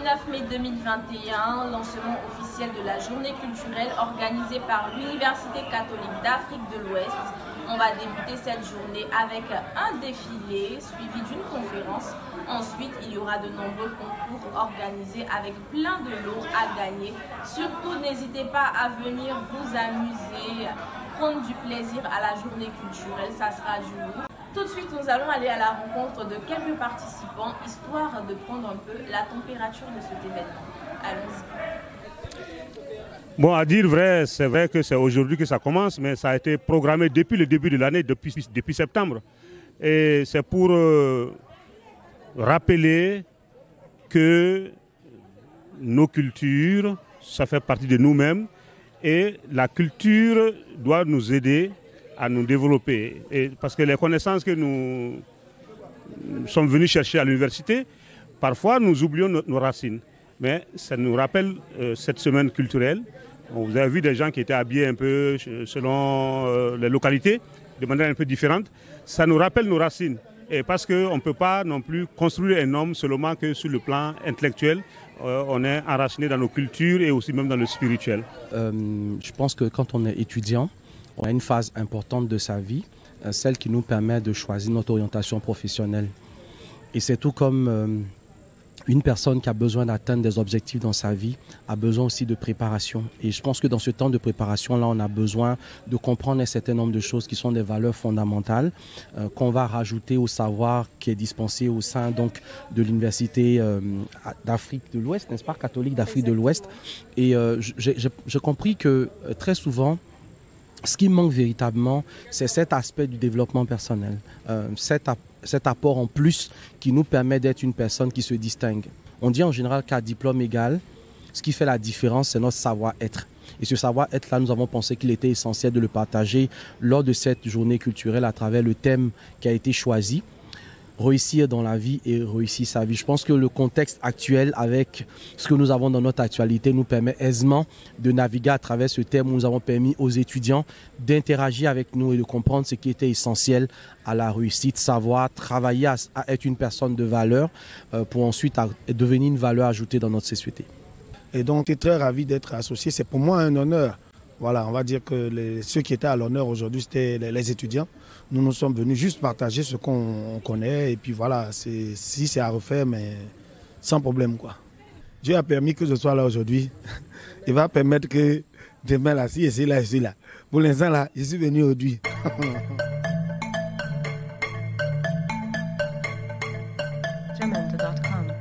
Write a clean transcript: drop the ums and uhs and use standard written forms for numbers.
19 mai 2021, lancement officiel de la journée culturelle organisée par l'Université catholique d'Afrique de l'Ouest. On va débuter cette journée avec un défilé suivi d'une conférence. Ensuite, il y aura de nombreux concours organisés avec plein de lots à gagner. Surtout, n'hésitez pas à venir vous amuser, prendre du plaisir à la journée culturelle, ça sera du lourd. Tout de suite, nous allons aller à la rencontre de quelques participants, histoire de prendre un peu la température de cet événement. Allons-y. Bon, à dire vrai, c'est vrai que c'est aujourd'hui que ça commence, mais ça a été programmé depuis le début de l'année, depuis septembre. Et c'est pour rappeler que nos cultures, ça fait partie de nous-mêmes, et la culture doit nous aider à nous développer. Et parce que les connaissances que nous sommes venus chercher à l'université, parfois nous oublions nos racines. Mais ça nous rappelle cette semaine culturelle. Vous avez vu des gens qui étaient habillés un peu selon les localités, de manière un peu différente. Ça nous rappelle nos racines. Et parce qu'on ne peut pas non plus construire un homme seulement que sur le plan intellectuel. On est enraciné dans nos cultures et aussi même dans le spirituel. Je pense que quand on est étudiant, on a une phase importante de sa vie, celle qui nous permet de choisir notre orientation professionnelle. Et c'est tout comme une personne qui a besoin d'atteindre des objectifs dans sa vie a besoin aussi de préparation. Et je pense que dans ce temps de préparation-là, on a besoin de comprendre un certain nombre de choses qui sont des valeurs fondamentales qu'on va rajouter au savoir qui est dispensé au sein donc, de l'Université d'Afrique de l'Ouest, n'est-ce pas, catholique d'Afrique de l'Ouest. Et j'ai compris que très souvent, ce qui manque véritablement, c'est cet aspect du développement personnel, cet apport en plus qui nous permet d'être une personne qui se distingue. On dit en général qu'à diplôme égal, ce qui fait la différence, c'est notre savoir-être. Et ce savoir-être-là, nous avons pensé qu'il était essentiel de le partager lors de cette journée culturelle à travers le thème qui a été choisi. Réussir dans la vie et réussir sa vie. Je pense que le contexte actuel avec ce que nous avons dans notre actualité nous permet aisément de naviguer à travers ce thème où nous avons permis aux étudiants d'interagir avec nous et de comprendre ce qui était essentiel à la réussite, savoir travailler à être une personne de valeur pour ensuite devenir une valeur ajoutée dans notre société. Et donc, je suis très ravi d'être associé. C'est pour moi un honneur. Voilà, on va dire que ceux qui étaient à l'honneur aujourd'hui, c'était les étudiants. Nous sommes venus juste partager ce qu'on connaît. Et puis voilà, si c'est à refaire, mais sans problème, quoi. Dieu a permis que je sois là aujourd'hui. Il va permettre que demain, là, si je suis là, je suis là. Pour l'instant, là, je suis venu aujourd'hui. Jamendo.com